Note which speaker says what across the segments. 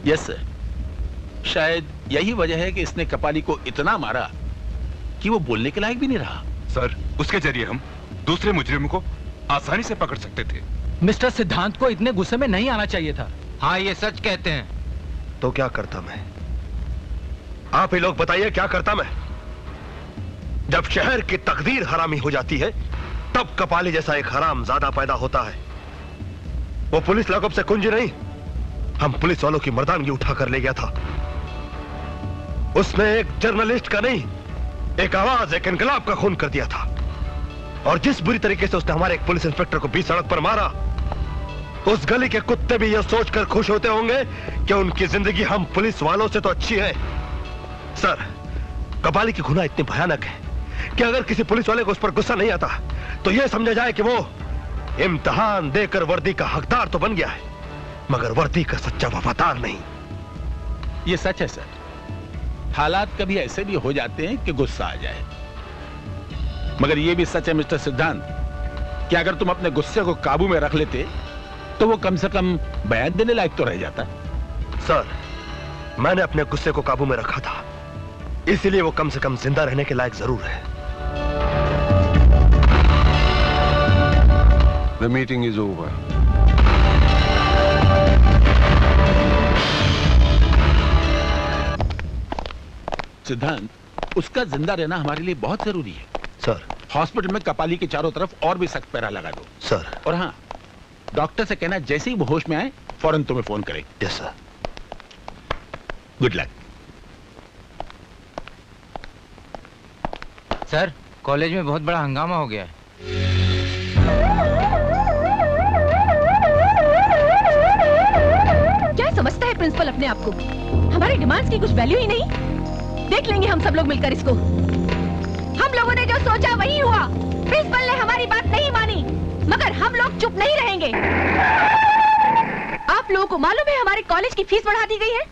Speaker 1: Yes sir. शायद यही वजह है कि इसने कपाली को इतना मारा कि वो बोलने के लायक भी नहीं रहा।
Speaker 2: सर, उसके जरिए हम दूसरे मुजरिमों को आसानी से पकड़ सकते थे।
Speaker 3: मिस्टर सिद्धांत को इतने गुस्से में नहीं आना चाहिए था।
Speaker 4: हाँ, ये सच कहते हैं।
Speaker 5: तो क्या करता मैं? आप ही लोग बताइए, क्या करता मैं? जब शहर की तकदीर हरामी हो जाती है, तब कपाली जैसा एक हराम ज्यादा पैदा होता है। वो पुलिस लॉकअप से कुंजी नहीं, हम पुलिस वालों की मर्दानगी उठा कर ले गया था। उसने एक जर्नलिस्ट का नहीं, एक आवाज, एक इनकलाब का खून कर दिया था। और जिस बुरी तरीके से उसने हमारे एक पुलिस इंस्पेक्टर को बीच सड़क पर मारा, उस गली के कुत्ते भी यह सोचकर खुश होते होंगे कि उनकी जिंदगी हम पुलिस वालों से तो अच्छी है। सर, कपाली की गुनाह इतनी भयानक है कि अगर किसी पुलिस वाले को उस पर गुस्सा नहीं आता तो यह समझा जाए कि वो इम्तिहान देकर वर्दी का हकदार तो बन गया है, मगर वर्दी का सच्चा वफादार नहीं।
Speaker 1: ये सच है सर। हालात कभी ऐसे भी हो जाते हैं कि गुस्सा आ जाए, मगर यह भी सच है मिस्टर सिद्धांत कि अगर तुम अपने गुस्से को काबू में रख लेते तो वो कम से कम बयान देने लायक तो रह जाता।
Speaker 5: सर, मैंने अपने गुस्से को काबू में रखा था, इसीलिए वो कम से कम जिंदा रहने के लायक जरूर है।
Speaker 6: The meeting is over.
Speaker 1: सिद्धांत, उसका जिंदा रहना हमारे लिए बहुत जरूरी है।
Speaker 5: सर,
Speaker 1: हॉस्पिटल में कपाली के चारों तरफ और भी सख्त पहरा लगा दो।
Speaker 5: सर।
Speaker 1: और हाँ, डॉक्टर से कहना जैसे ही वो होश में आए फौरन तुम्हें फोन करें।
Speaker 5: Yes sir.
Speaker 1: Good luck.
Speaker 4: Sir, college में बहुत बड़ा हंगामा हो गया है।
Speaker 7: क्या समझता है प्रिंसिपल अपने आप को? हमारी डिमांड्स की कुछ वैल्यू ही नहीं। देख लेंगे हम सब लोग मिलकर इसको। हम लोगों ने जो सोचा वही हुआ। प्रिंसिपल ने हमारी बात नहीं मानी, मगर हम लोग चुप नहीं रहेंगे। आप लोगों को मालूम है हमारे कॉलेज की फीस बढ़ा दी गई है।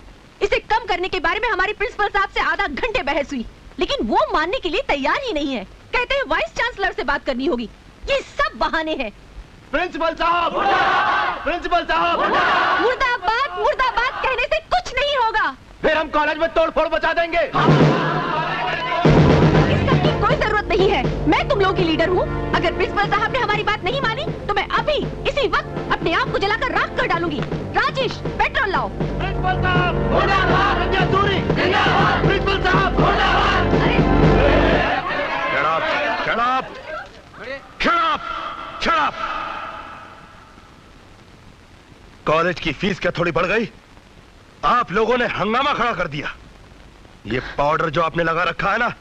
Speaker 7: इसे कम करने के बारे में हमारी प्रिंसिपल साहब से आधा घंटे बहस हुई, लेकिन वो मानने के लिए तैयार ही नहीं है। कहते हैं वाइस चांसलर से बात करनी होगी। ये सब बहाने हैं।
Speaker 8: प्रिंसिपल साहब, प्रिंसिपल साहब,
Speaker 7: मुर्दाबाद मुर्दाबाद कहने से कुछ नहीं होगा।
Speaker 8: फिर हम कॉलेज में तोड़फोड़ मचा देंगे।
Speaker 7: इस सब की कोई जरूरत नहीं है। मैं तुम लोगों की लीडर हूँ। अगर प्रिंसिपल साहब ने हमारी बात नहीं मानी तो मैं अभी इसी वक्त अपने आप को जलाकर राख कर डालूंगी। राजेश, पेट्रोल लाओ।
Speaker 8: प्रिंसिपल साहब मुर्दाबाद, रंजित सूरी जिंदाबाद, प्रिंसिपल साहब मुर्दाबाद।
Speaker 5: Shut up! Shut up! Shut up! College की फीस क्या थोड़ी बढ़ गई? आप लोगों ने हंगामा खड़ा कर दिया। ये पाउडर जो आपने लगा रखा है ना,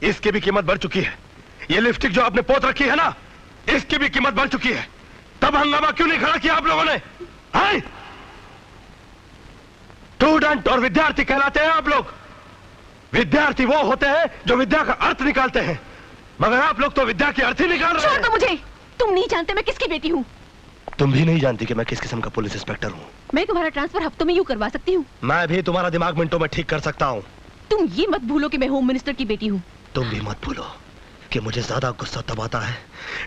Speaker 5: इसकी भी कीमत बढ़ चुकी है। ये लिपस्टिक जो आपने पोत रखी है ना, इसकी भी कीमत बढ़ चुकी है। तब हंगामा क्यों नहीं खड़ा किया आप लोगों ने? स्टूडेंट और विद्यार्थी कहलाते हैं आप लोग। विद्यार्थी वो होते हैं जो विद्या का अर्थ निकालते हैं, मगर आप लोग तो विद्या की अर्थ ही निकाल रहे हैं।
Speaker 7: छोड़ दो मुझे। तुम नहीं जानते मैं किसकी बेटी हूँ।
Speaker 5: तुम भी नहीं जानती कि मैं किस किस्म का पुलिस इंस्पेक्टर हूँ।
Speaker 7: मैं तुम्हारा ट्रांसफर हफ्तों में यूं करवा सकती हूँ।
Speaker 5: मैं भी तुम्हारा दिमाग मिनटों में ठीक कर सकता हूँ।
Speaker 7: तुम ये मत भूलो कि मैं होम मिनिस्टर की बेटी हूँ।
Speaker 5: तुम भी मत भूलो कि मुझे ज्यादा गुस्सा तब आता है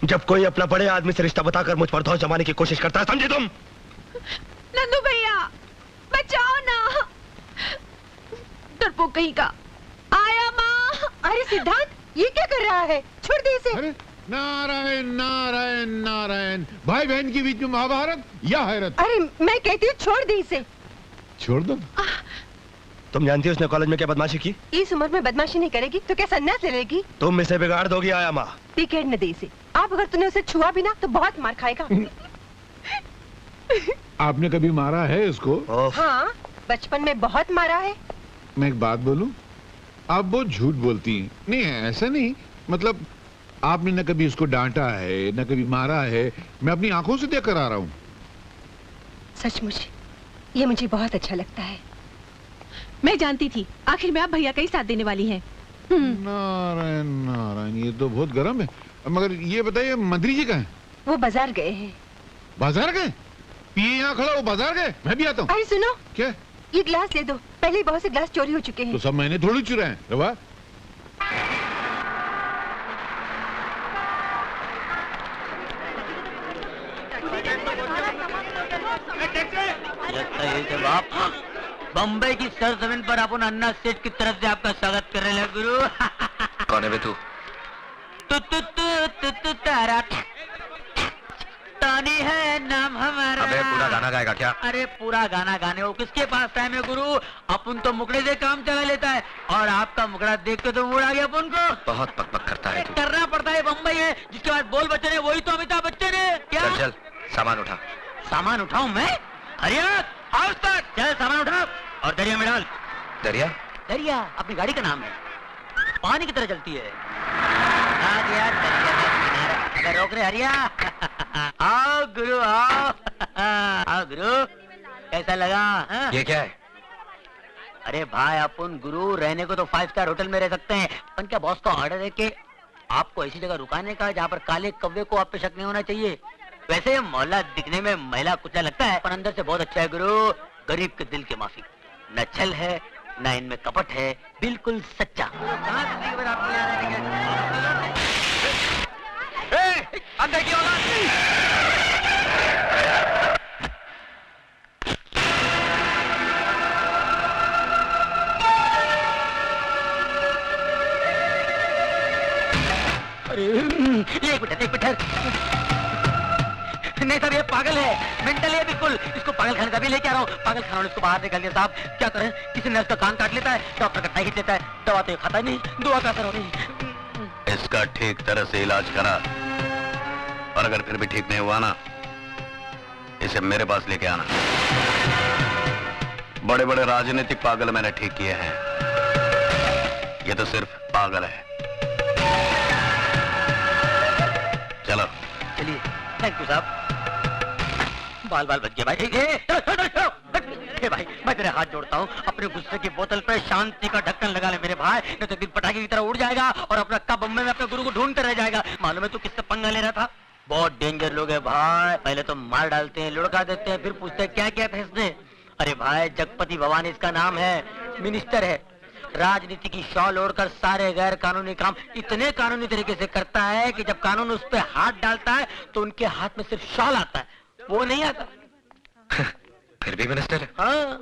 Speaker 5: जब कोई अपना बड़े आदमी से रिश्ता बताकर मुझ पर धौंस जमाने की कोशिश करता है। समझे तुम?
Speaker 7: नंदू भैया, बचाओ ना। डरपोक कहीं का। आया माँ।
Speaker 9: अरे सिद्धांत, ये क्या कर रहा है? छोड़ दे इसे।
Speaker 10: अरे नारायण नारायण नारायण, भाई बहन के बीच में महाभारत या हैरत।
Speaker 9: अरे मैं कहती हूँ छोड़ दे इसे।
Speaker 10: छोड़ दो।
Speaker 5: तुम जानती हो उसने कॉलेज में क्या बदमाशी की?
Speaker 9: इस उम्र में बदमाशी नहीं करेगी तो क्या सन्यास ले लेगी?
Speaker 5: तुम इसे बिगाड़ दोगी आया माँ।
Speaker 9: बिगड़ न दे इसे। आप अगर तूने उसे छुआ भी ना तो बहुत मार खाएगा।
Speaker 10: आपने कभी मारा है इसको?
Speaker 9: हाँ, बचपन में बहुत मारा है।
Speaker 10: मैं एक बात बोलूं, आप बहुत झूठ बोलती हैं। नहीं ऐसा नहीं, मतलब आपने न कभी उसको डांटा है न कभी मारा है। मैं अपनी आंखों से देख कर आ रहा हूँ।
Speaker 9: सचमुच ये मुझे बहुत अच्छा लगता है।
Speaker 7: मैं जानती थी आखिर में आप भैया का ही साथ देने वाली हैं।
Speaker 10: नारायण नारायण, ये तो बहुत गर्म है। मगर ये बताइए मंत्री जी कहाँ हैं?
Speaker 9: वो बाजार गए हैं।
Speaker 10: बाजार गए? ये यहाँ खड़ा वो बाजार गए? मैं भी आता हूँ।
Speaker 9: अरे सुनो,
Speaker 10: क्या?
Speaker 9: ये ग्लास ले दो। पहले बहुत से ग्लास चोरी हो चुके हैं।
Speaker 10: तो सब मैंने थोड़ी चुराए हैं रवा।
Speaker 6: बम्बई की सरजमीन पर अपन अन्ना सेठ की तरफ से आपका स्वागत कर रहे हैं गुरु।
Speaker 5: कौन है बे तू?
Speaker 6: तू तारा तानी है नाम हमारा।
Speaker 5: अबे पूरा गाना गाएगा क्या?
Speaker 6: अरे पूरा गाना गाने हो किसके पास टाइम है गुरु? अपन तो मुकड़े से काम चला लेता है और आपका मुकड़ा देख के तो मूड आ गया अपन को।
Speaker 5: बहुत पकपक करता है तू।
Speaker 6: करना पड़ता है, बम्बई है जिसके बाद बोल बच्चन है वही तो अमिताभ बच्चन है क्या?
Speaker 5: चल चल सामान उठा।
Speaker 6: सामान उठाऊं मैं? हरिया आओ तक चल सामान उठा और दरिया में डाल।
Speaker 5: दरिया?
Speaker 6: दरिया अपनी गाड़ी का नाम है, पानी की तरह चलती है। आ गया दरिया का किनारा। अगर रोक रहे हरिया आओ गुरु आओ। आओ गुरु कैसा लगा हा?
Speaker 5: ये क्या है?
Speaker 6: अरे भाई अपन गुरु रहने को तो 5 स्टार होटल में रह सकते हैं, पर क्या बॉस का ऑर्डर है कि आपको ऐसी जगह रुकाने का जहाँ पर काले कौवे को आप पे शक नहीं होना चाहिए। वैसे मोहल्ला दिखने में महिला कुचला लगता है पर अंदर से बहुत अच्छा है गुरु। गरीब के दिल के माफिक, न छल है न इनमें कपट है, बिल्कुल सच्चा। अंदर की औलाद एक मिनट नहीं साहब ये पागल है, मेंटल है बिल्कुल। इसको पागल खाने का भी लेके आ रहा हूँ। पागल खाना इसको बाहर निकाल दिया साहब। क्या करें, किसी ने उसका कान काट लेता है, डॉक्टर का टाई खींच लेता है, दवा तो ये खाता नहीं, दुआ का असर हो नहीं।
Speaker 5: इसका ठीक तरह से इलाज करा और अगर फिर भी ठीक नहीं हुआ ना, इसे मेरे पास लेके आना। बड़े बड़े राजनीतिक पागल मैंने ठीक किए हैं, ये तो सिर्फ पागल है। चलो
Speaker 6: चलिए थैंक यू साहब। बाल बाल बच गया भाई। ए भाई मैं तेरे हाथ जोड़ता हूँ, अपने गुस्से की बोतल पे शांति का ढक्कन लगा ले मेरे भाई, नहीं तो दिन पटाखे की तरह उड़ जाएगा और अपना कब बम्बई में अपने गुरु को ढूंढते रह जाएगा। मालूम है तू किससे पंगा ले रहा था? बहुत डेंजर लोग है भाई, पहले तो मार डालते हैं, लुढ़का देते हैं, फिर पूछते हैं क्या किया था इसने। अरे भाई जगपति भवानी इसका नाम है, मिनिस्टर है, राजनीति की शॉल ओढ़कर सारे गैर कानूनी काम इतने कानूनी तरीके से करता है कि जब कानून उस पर हाथ डालता है तो उनके हाथ में सिर्फ शॉल आता है, वो नहीं आता।
Speaker 5: फिर भी मिनिस्टर है।
Speaker 6: हाँ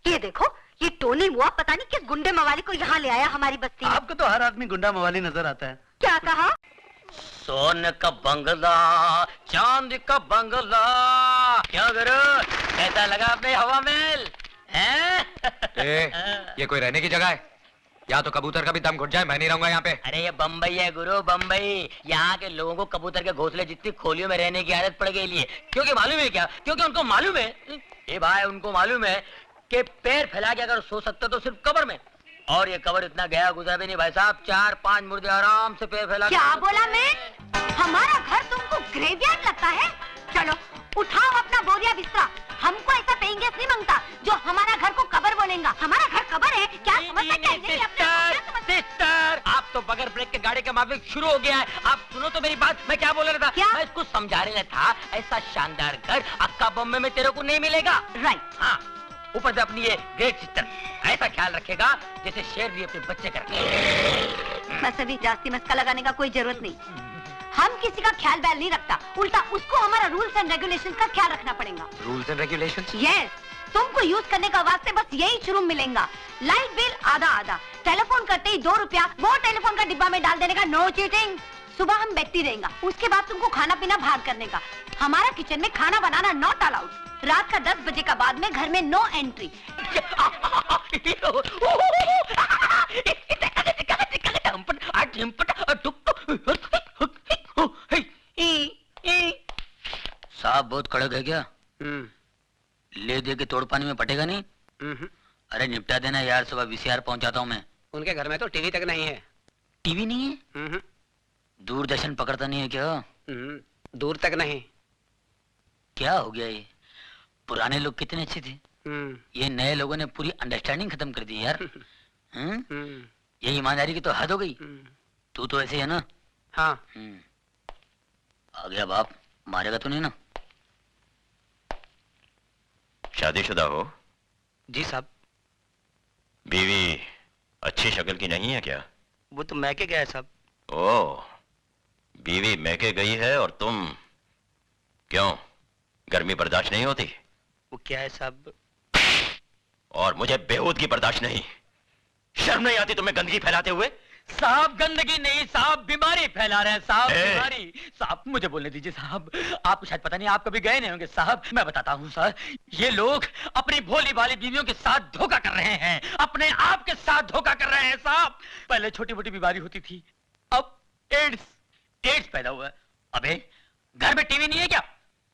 Speaker 9: ये देखो, ये टोनी मुआ पता नहीं किस गुंडे मवाली को यहाँ ले आया हमारी बस्ती में।
Speaker 6: आपको तो हर आदमी गुंडा मवाली नजर आता है।
Speaker 9: क्या कहा?
Speaker 6: सोने का बंगला, चांदी का बंगला, क्या करो कैसा लगा अपने हवा महल?
Speaker 4: ये कोई रहने की जगह है? या तो कबूतर का भी दम घुट जाए, मैं नहीं रहूंगा यहाँ पे।
Speaker 6: अरे ये बम्बई है गुरु, बम्बई। यहाँ के लोगों को कबूतर के घोंसले जितनी खोलियों में रहने की आदत पड़ गई है। क्योंकि मालूम है क्या? क्योंकि उनको मालूम है, ये भाई उनको मालूम है कि पैर फैला के अगर सो सकते तो सिर्फ कब्र में, और ये कब्र इतना गया गुजरा भी नहीं भाई साहब। 4-5 मुर्दे आराम से पैर फैला।
Speaker 9: क्या बोला मैं? हमारा घर तुमको ग्रेवयार्ड लगता है? चलो उठाओ अपना बोरिया बिस्तरा, हमको ऐसा पेइंग गेस्ट नहीं मांगता जो हमारा घर को कब्र बोलेगा। हमारा घर कब्र है क्या? समझता क्या है?
Speaker 6: सिस्टर, आप तो बगैर ब्रेक के गाड़ी का माफिक शुरू हो गया है। आप सुनो तो मेरी बात, मैं क्या बोल रहा था?
Speaker 9: क्या?
Speaker 6: मैं इसको समझा रहा था, ऐसा शानदार घर अक्का बम्बे में तेरे को नहीं मिलेगा।
Speaker 9: राइट।
Speaker 6: हाँ, ऊपर से अपनी ये ग्रेट सिस्टर ऐसा ख्याल रखेगा जैसे शेर भी अपने बच्चे का रखे।
Speaker 9: बस अभी जास्ती मस्का लगाने का कोई जरूरत नहीं, हम किसी का ख्याल बैल नहीं रखता, उल्टा उसको हमारा रूल्स एंड रेगुलेशंस का ख्याल रखना पड़ेगा।
Speaker 5: Rules and regulations?
Speaker 9: यस, तुमको यूज करने का वास्ते बस यही शुरू मिलेगा। लाइट बिल आधा आधा, टेलीफोन करते ही 2 रुपया वो टेलीफोन का डिब्बा में डाल देने का, नो चीटिंग। सुबह हम बैठती रहेगा, उसके बाद तुमको खाना पीना बाहर करने का। हमारा किचन में खाना बनाना नॉट अलाउड। रात का 10 बजे का बाद में घर में नो एंट्री।
Speaker 6: साहब बहुत कड़क है क्या? ले दे के तोड़ पानी में पटेगा नहीं? अरे निपटा देना यार, सुबह VCR पहुंचाता हूँ मैं।
Speaker 11: उनके घर में तो टीवी तक नहीं है।
Speaker 6: टीवी नहीं है? दूरदर्शन पकड़ता नहीं है क्या?
Speaker 11: दूर तक नहीं।
Speaker 6: क्या हो गया ये? पुराने लोग कितने अच्छे थे, ये नए लोगों ने पूरी अंडरस्टैंडिंग खत्म कर दी यार। ये ईमानदारी की तो हद हो गई। तू तो ऐसे है ना?
Speaker 11: हाँ।
Speaker 6: आ गया बाप, मारेगा तो नहीं ना?
Speaker 12: शादीशुदा हो?
Speaker 11: जी साहब।
Speaker 12: बीवी अच्छी शक्ल की नहीं है क्या?
Speaker 11: वो तो मैके गया है साहब।
Speaker 12: ओह, बीवी मैके गई है और तुम क्यों, गर्मी बर्दाश्त नहीं होती?
Speaker 11: वो क्या है साहब,
Speaker 12: और मुझे बेहूदगी बर्दाश्त नहीं। शर्म नहीं आती तुम्हें गंदगी फैलाते हुए?
Speaker 6: साहब गंदगी नहीं साहब, बीमारी फैला रहे हैं साहब,
Speaker 12: ए!
Speaker 6: बीमारी। साहब मुझे बोलने दीजिए साहब, आपको शायद पता नहीं, आप कभी गए नहीं होंगे साहब। मैं बताता हूँ सर, ये लोग अपनी भोली भाली बीवियों के साथ धोखा कर रहे हैं, अपने आप के साथ धोखा कर रहे हैं साहब। पहले छोटी मोटी बीमारी होती थी, अब एड्स पैदा हुआ है। अबे घर में टीवी नहीं है क्या?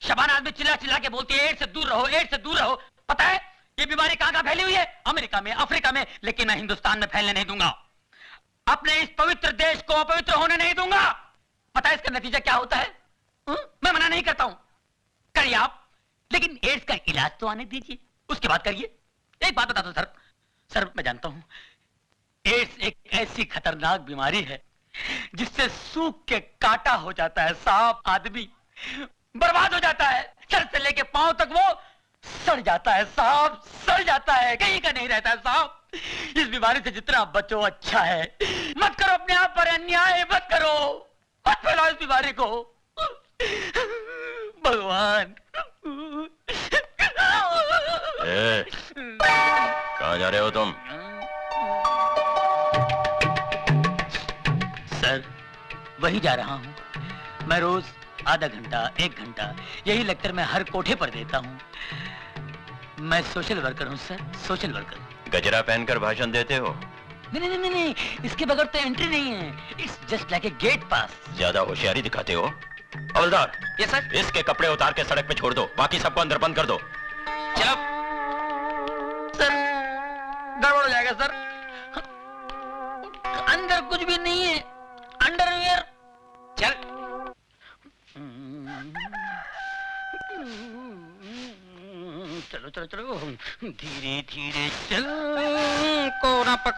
Speaker 6: शबाना आदमी चिल्ला चिल्ला के बोलती है एड्स से दूर रहो, एड्स से दूर रहो। पता है ये बीमारी कहाँ कहाँ फैली हुई है? अमेरिका में, अफ्रीका में, लेकिन मैं हिंदुस्तान में फैलने नहीं दूंगा। अपने इस पवित्र देश को अपवित्र होने नहीं दूंगा। पता है इसका नतीजा क्या होता है? मैं मना नहीं करता हूं, करिए आप, लेकिन एड्स का इलाज तो आने दीजिए, उसके बाद करिए। एक बात बता दो सर, मैं जानता हूं एड्स एक ऐसी खतरनाक बीमारी है जिससे सूख के काटा हो जाता है साहब, आदमी बर्बाद हो जाता है, सर से लेके पांव तक वो सड़ जाता है साहब, सड़ जाता है, कहीं का नहीं रहता है साहब। इस बीमारी से जितना बचो अच्छा है। मत करो अपने आप पर अन्याय, मत करो, मत फैलाओ इस बीमारी को। भगवान।
Speaker 12: कहाँ जा रहे हो तुम?
Speaker 6: सर वही जा रहा हूँ। मैं रोज आधा घंटा 1 घंटा यही लेक्चर मैं हर कोठे पर देता हूँ। मैं सोशल वर्कर हूँ सर, सोशल वर्कर।
Speaker 12: गजरा पहनकर भाषण देते हो?
Speaker 6: नहीं, इसके बगैर तो एंट्री नहीं है। It's just like a gate pass.
Speaker 12: ज्यादा होशियारी दिखाते हो। हवलदार,
Speaker 6: यस सर।
Speaker 12: इसके कपड़े उतार के सड़क पे छोड़ दो, बाकी सबको अंदर बंद कर दो।
Speaker 6: चलो सर, गड़बड़ हो जाएगा सर, अंदर कुछ भी नहीं है, अंडरवियर। चल चलो धीरे धीरे चल, कोना